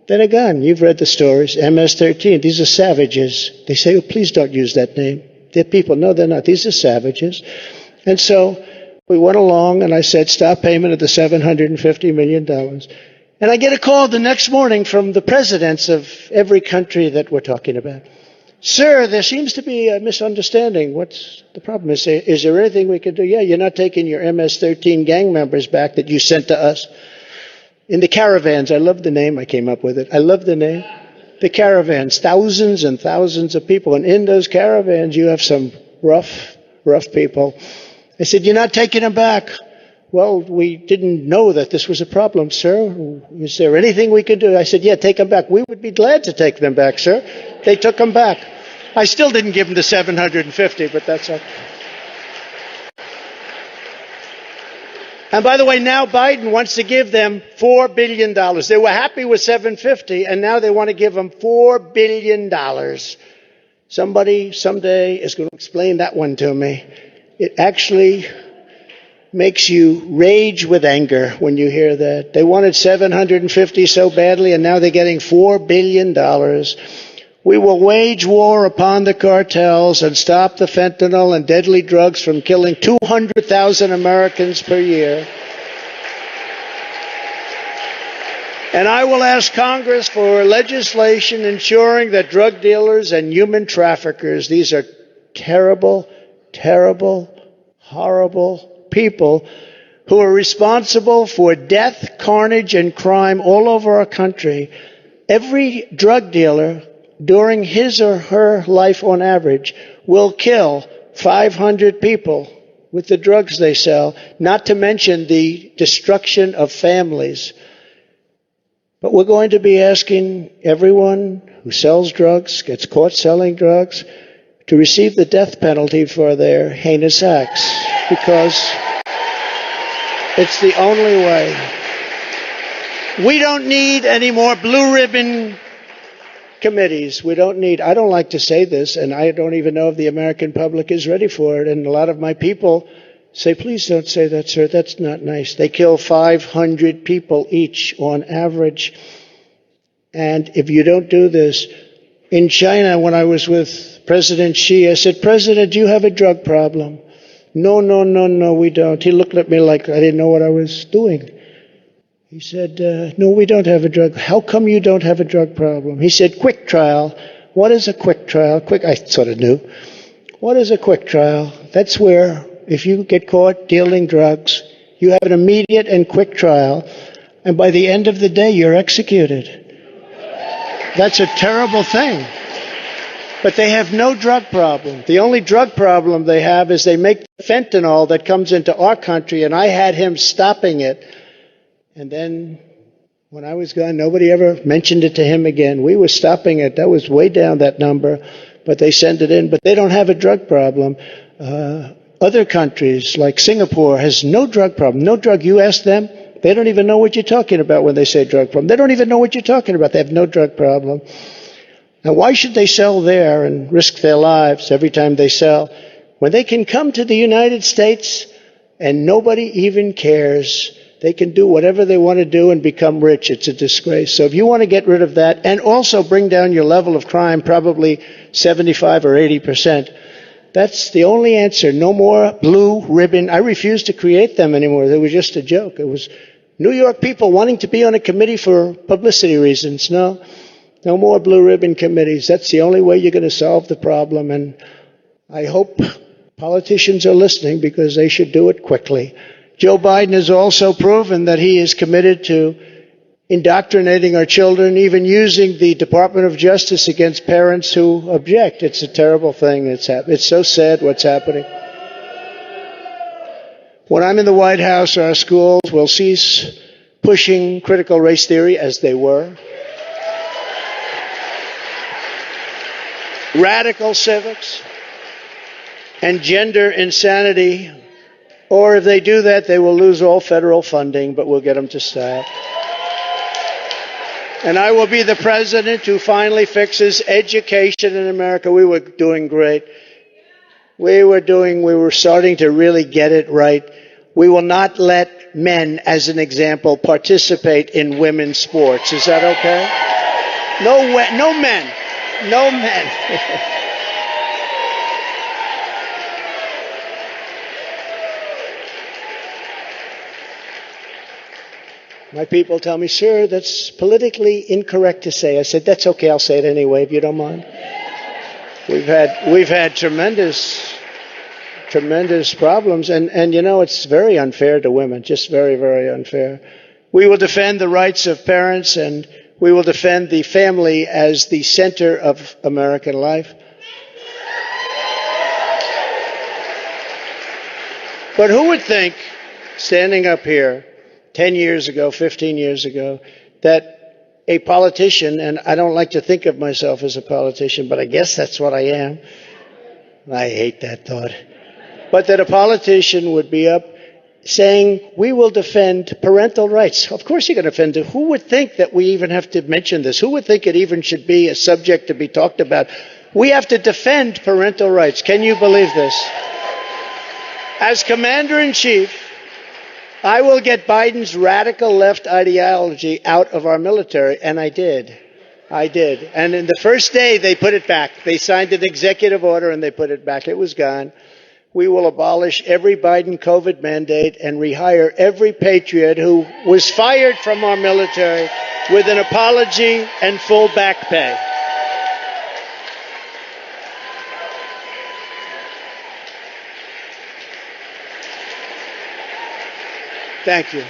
than a gun. You've read the stories. MS-13. These are savages. They say, oh, please don't use that name. They're people. No, they're not. These are savages. And so we went along, and I said, stop payment of the $750 million. And I get a call the next morning from the presidents of every country that we're talking about. Sir, there seems to be a misunderstanding. What's the problem? Is there anything we can do? Yeah, you're not taking your MS-13 gang members back that you sent to us. In the caravans, I love the name. I came up with it. I love the name. The caravans, thousands and thousands of people. And in those caravans, you have some rough people. I said, you're not taking them back. Well, we didn't know that this was a problem, sir. Is there anything we could do? I said, yeah, take them back. We would be glad to take them back, sir. They took them back. I still didn't give them the 750, but that's okay. And by the way, now Biden wants to give them $4 billion. They were happy with 750, and now they want to give them $4 billion. Somebody someday is going to explain that one to me. It actually makes you rage with anger when you hear that. They wanted 750 so badly, and now they're getting $4 billion. We will wage war upon the cartels and stop the fentanyl and deadly drugs from killing 200,000 Americans per year. And I will ask Congress for legislation ensuring that drug dealers and human traffickers, these are terrible, terrible, horrible people who are responsible for death, carnage, and crime all over our country. Every drug dealer during his or her life on average will kill 500 people with the drugs they sell, not to mention the destruction of families. But we're going to be asking everyone who sells drugs, gets caught selling drugs, to receive the death penalty for their heinous acts, because it's the only way. We don't need any more blue ribbon committees. I don't like to say this, and I don't even know if the American public is ready for it. And a lot of my people say, please don't say that, sir. That's not nice. They kill 500 people each on average. And if you don't do this, in China, when I was with President Xi, I said, President, do you have a drug problem? No, we don't. He looked at me like I didn't know what I was doing. He said, no, we don't have a drug. How come you don't have a drug problem? He said, quick trial. What is a quick trial? I sort of knew. What is a quick trial? That's where if you get caught dealing drugs, you have an immediate and quick trial, and by the end of the day, you're executed. That's a terrible thing. But they have no drug problem. The only drug problem they have is they make fentanyl that comes into our country, and I had him stopping it. And then when I was gone, nobody ever mentioned it to him again. We were stopping it. That was way down, that number. But they send it in. But they don't have a drug problem. Other countries, like Singapore, has no drug problem. No drug. You ask them, they don't even know what you're talking about when they say drug problem. They don't even know what you're talking about. They have no drug problem. Now, why should they sell there and risk their lives every time they sell when they can come to the United States and nobody even cares? They can do whatever they want to do and become rich. It's a disgrace. So if you want to get rid of that and also bring down your level of crime, probably 75 or 80%, that's the only answer. No more blue ribbon. I refuse to create them anymore. They were just a joke. It was New York people wanting to be on a committee for publicity reasons. No more blue ribbon committees. That's the only way you're going to solve the problem. And I hope politicians are listening, because they should do it quickly. Joe Biden has also proven that he is committed to indoctrinating our children, even using the Department of Justice against parents who object. It's a terrible thing. It's so sad what's happening. When I'm in the White House, our schools will cease pushing critical race theory, as they were. Radical civics and gender insanity. Or if they do that, they will lose all federal funding, but we'll get them to stop. And I will be the president who finally fixes education in America. We were doing great. We were starting to really get it right. We will not let men, as an example, participate in women's sports. Is that okay? No men. No men. My people tell me, sir, that's politically incorrect to say. I said, that's okay, I'll say it anyway, if you don't mind. We've had tremendous problems, and you know, it's very unfair to women, just very, very unfair. We will defend the rights of parents, and we will defend the family as the center of American life. But who would think, standing up here, 10 years ago, 15 years ago, that a politician, and I don't like to think of myself as a politician, but I guess that's what I am. I hate that thought. But that a politician would be up saying, we will defend parental rights. Of course you're going to defend it. Who would think that we even have to mention this? Who would think it even should be a subject to be talked about? We have to defend parental rights. Can you believe this? As commander-in-chief, I will get Biden's radical left ideology out of our military, and I did. And in the first day, they put it back. They signed an executive order, and they put it back. It was gone. We will abolish every Biden COVID mandate and rehire every patriot who was fired from our military with an apology and full back pay. Thank you.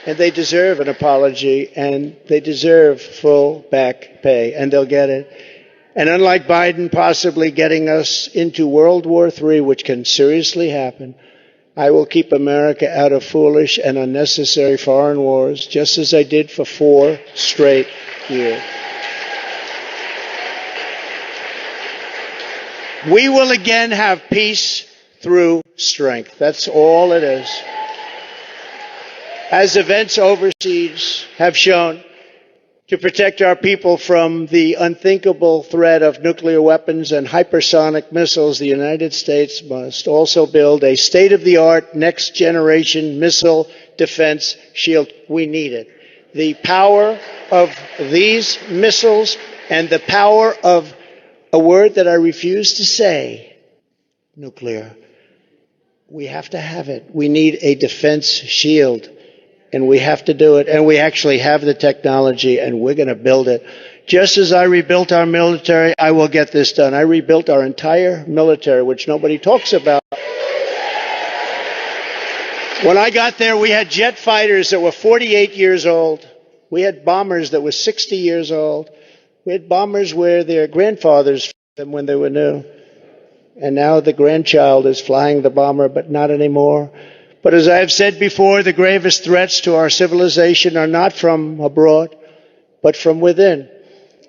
And they deserve an apology, and they deserve full back pay, and they'll get it. And unlike Biden possibly getting us into World War III, which can seriously happen, I will keep America out of foolish and unnecessary foreign wars, just as I did for 4 straight years. We will again have peace through strength. That's all it is. As events overseas have shown, to protect our people from the unthinkable threat of nuclear weapons and hypersonic missiles, the United States must also build a state-of-the-art, next-generation missile defense shield. We need it. The power of these missiles and the power of a word that I refuse to say, nuclear. We have to have it. We need a defense shield, and we have to do it. And we actually have the technology, and we're going to build it. Just as I rebuilt our military, I will get this done. I rebuilt our entire military, which nobody talks about. When I got there, we had jet fighters that were 48 years old. We had bombers that were 60 years old. We had bombers where their grandfathers flew them when they were new. And now the grandchild is flying the bomber, but not anymore. But as I have said before, the gravest threats to our civilization are not from abroad, but from within.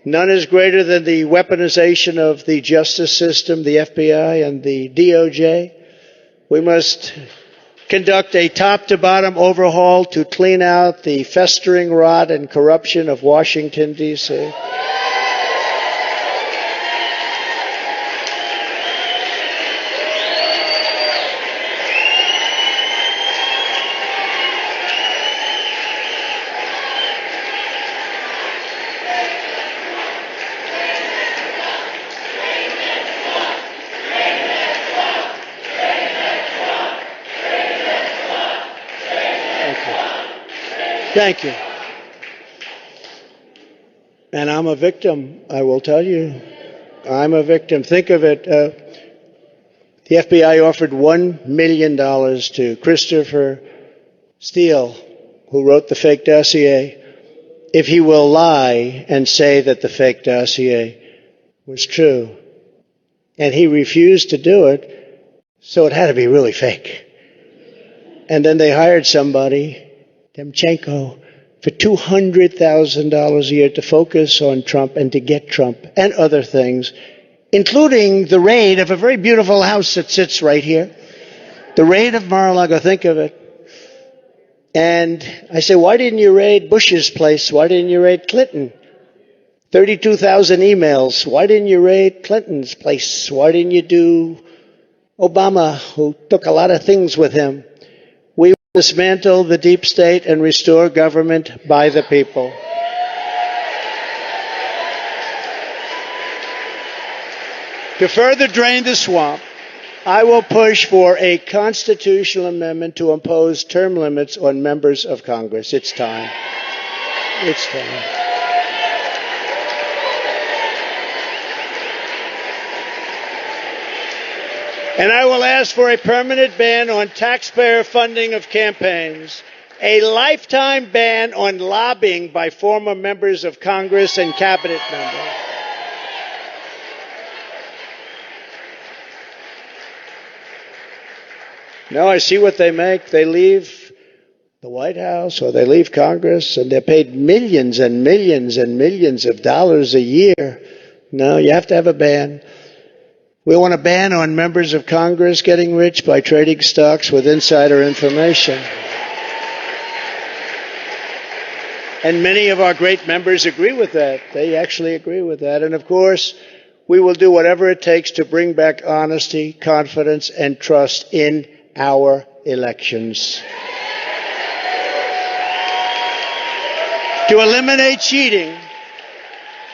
None is greater than the weaponization of the justice system, the FBI and the DOJ. We must conduct a top-to-bottom overhaul to clean out the festering rot and corruption of Washington, D.C. Thank you. And I'm a victim, I will tell you. I'm a victim. Think of it. The FBI offered $1 million to Christopher Steele, who wrote the fake dossier, if he will lie and say that the fake dossier was true. And he refused to do it, so it had to be really fake. And then they hired somebody, Demchenko, for $200,000 a year to focus on Trump and to get Trump and other things, including the raid of a very beautiful house that sits right here. The raid of Mar-a-Lago, think of it. And I say, why didn't you raid Bush's place? Why didn't you raid Clinton? 32,000 emails. Why didn't you raid Clinton's place? Why didn't you do Obama, who took a lot of things with him? We will dismantle the deep state and restore government by the people. To further drain the swamp, I will push for a constitutional amendment to impose term limits on members of Congress. It's time. It's time. And I will ask for a permanent ban on taxpayer funding of campaigns, a lifetime ban on lobbying by former members of Congress and cabinet members. No, I see what they make. They leave the White House or they leave Congress and they're paid millions and millions and millions of dollars a year. No, you have to have a ban. We want a ban on members of Congress getting rich by trading stocks with insider information. And many of our great members agree with that. They actually agree with that. And of course, we will do whatever it takes to bring back honesty, confidence, and trust in our elections. To eliminate cheating,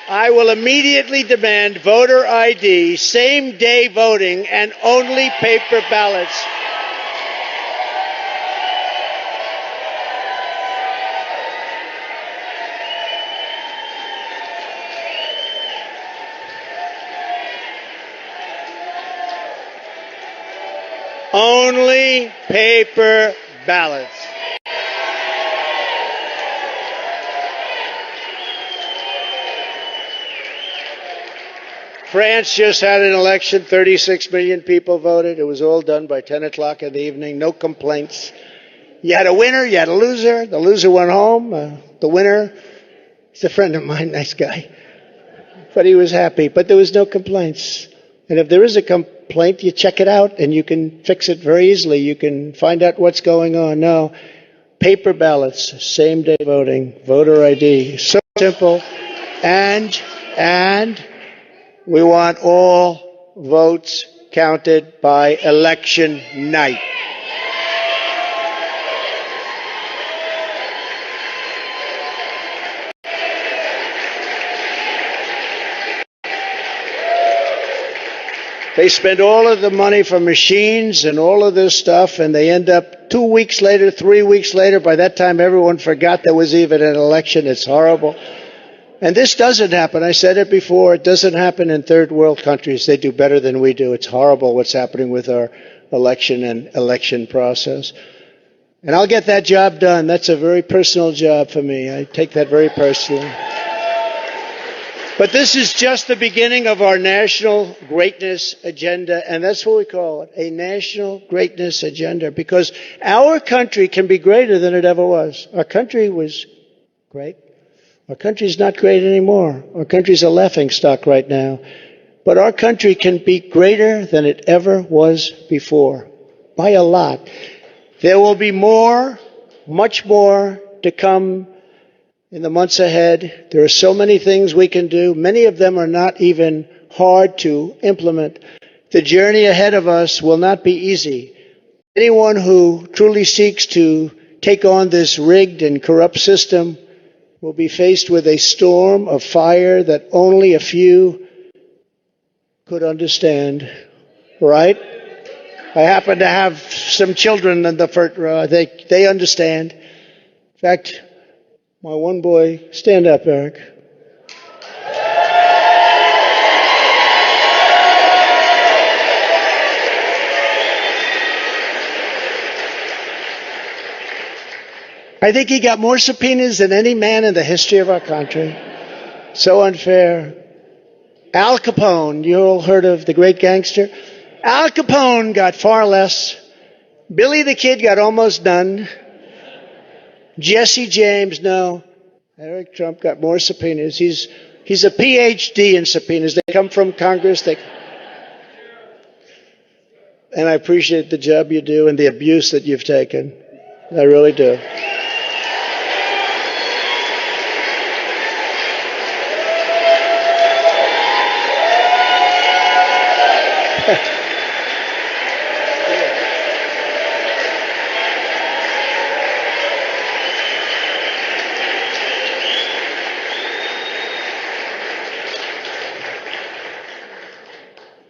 I will immediately demand voter ID, same-day voting, and only paper ballots. Only paper ballots. France just had an election. 36 million people voted. It was all done by 10 o'clock in the evening. No complaints. You had a winner, you had a loser. The loser went home. The winner, he's a friend of mine, nice guy. But he was happy. But there was no complaints. And if there is a complaint, you check it out and you can fix it very easily. You can find out what's going on. No, paper ballots, same-day voting, voter ID. So simple. And we want all votes counted by election night. They spend all of the money for machines and all of this stuff, and they end up 2 weeks later, 3 weeks later. By that time, everyone forgot there was even an election. It's horrible. And this doesn't happen. I said it before. It doesn't happen in third world countries. They do better than we do. It's horrible what's happening with our election and election process. And I'll get that job done. That's a very personal job for me. I take that very personally. But this is just the beginning of our national greatness agenda, and that's what we call it, a national greatness agenda, because our country can be greater than it ever was. Our country was great. Our country's not great anymore. Our country's a laughingstock right now. But our country can be greater than it ever was before, by a lot. There will be more, much more to come in the months ahead. There are so many things we can do. Many of them are not even hard to implement. The journey ahead of us will not be easy. Anyone who truly seeks to take on this rigged and corrupt system will be faced with a storm of fire that only a few could understand. Right? I happen to have some children in the front row. They understand. In fact, my one boy, stand up, Eric. I think he got more subpoenas than any man in the history of our country. So unfair. Al Capone, you all heard of the great gangster? Al Capone got far less. Billy the Kid got almost none. Jesse James, no. Eric Trump got more subpoenas. He's a PhD in subpoenas. They come from Congress. And I appreciate the job you do and the abuse that you've taken. I really do.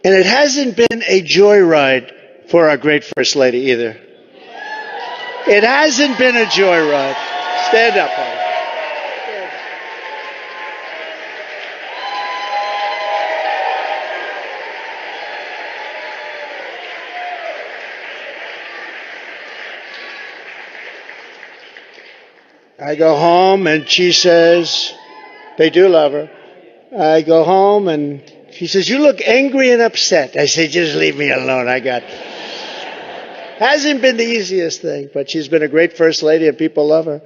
And it hasn't been a joyride for our great First Lady either. It hasn't been a joyride. Stand up, honey. I go home and she says, they do love her. I go home and she says, you look angry and upset. I say, just leave me alone. Hasn't been the easiest thing, but she's been a great First Lady and people love her.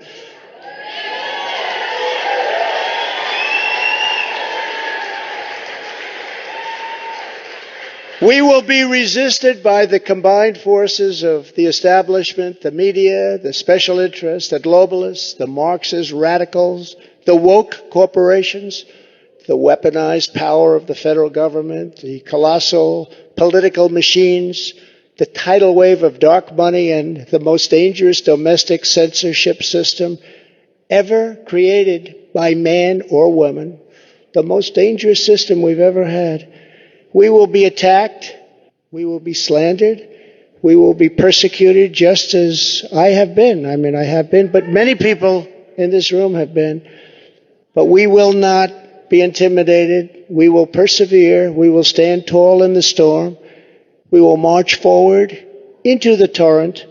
We will be resisted by the combined forces of the establishment, the media, the special interests, the globalists, the Marxist radicals, the woke corporations, the weaponized power of the federal government, the colossal political machines, the tidal wave of dark money, and the most dangerous domestic censorship system ever created by man or woman, the most dangerous system we've ever had. We will be attacked. We will be slandered. We will be persecuted just as I have been. I have been, but many people in this room have been. But we will not be intimidated. We will persevere. We will stand tall in the storm. We will march forward into the torrent.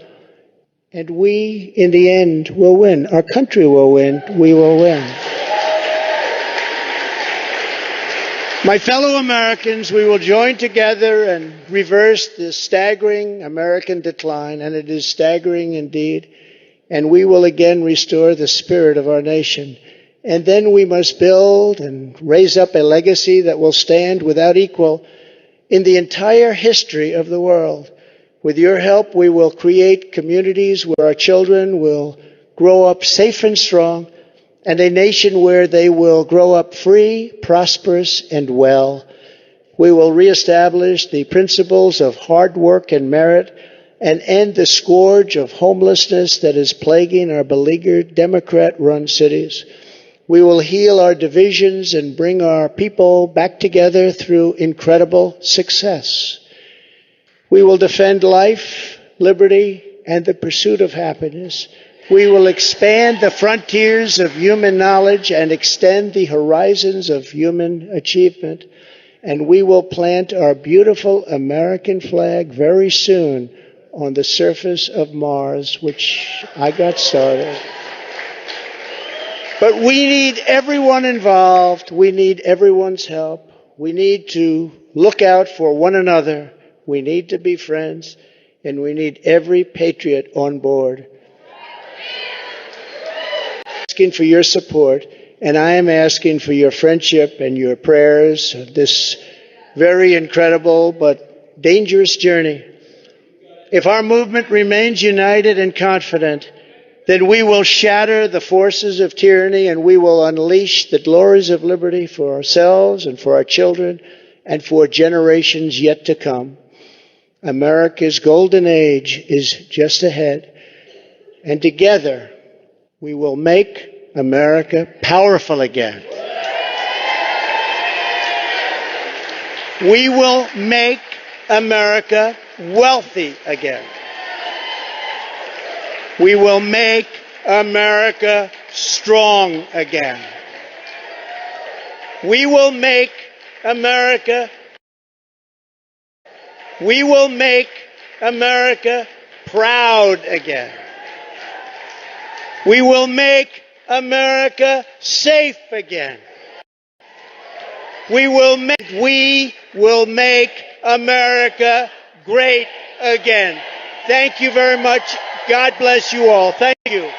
And we, in the end, will win. Our country will win. We will win. My fellow Americans, we will join together and reverse this staggering American decline, and it is staggering indeed, and we will again restore the spirit of our nation. And then we must build and raise up a legacy that will stand without equal in the entire history of the world. With your help, we will create communities where our children will grow up safe and strong, and a nation where they will grow up free, prosperous, and well. We will reestablish the principles of hard work and merit and end the scourge of homelessness that is plaguing our beleaguered Democrat-run cities. We will heal our divisions and bring our people back together through incredible success. We will defend life, liberty, and the pursuit of happiness. We will expand the frontiers of human knowledge and extend the horizons of human achievement. And we will plant our beautiful American flag very soon on the surface of Mars, which I got started. But we need everyone involved. We need everyone's help. We need to look out for one another. We need to be friends. And we need every patriot on board. Asking for your support, and I am asking for your friendship and your prayers of this very incredible but dangerous journey. If our movement remains united and confident, then we will shatter the forces of tyranny and we will unleash the glories of liberty for ourselves and for our children and for generations yet to come. America's golden age is just ahead, and together we will make America powerful again. We will make America wealthy again. We will make America strong again. We will make America proud again. We will make America safe again. We will make America great again. Thank you very much. God bless you all. Thank you.